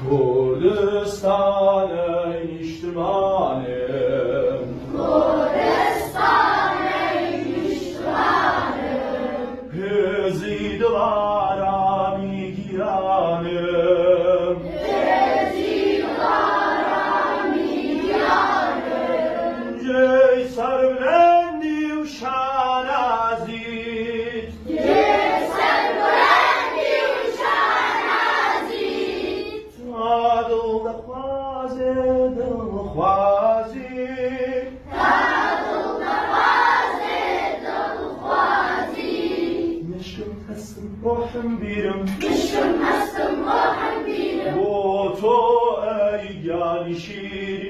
کردستان ای نیشتمانم کردستان ای نیشتمانم هزی دوارا میگیرانم هزی دوارا میگیرانم جای سربلندی و شان عزیز جای سربلندی و شان عزیز تا دل دخوازه دل خوازی روحم بیرم مشکم هستم روحم بیرم با تو ای گلی شیرین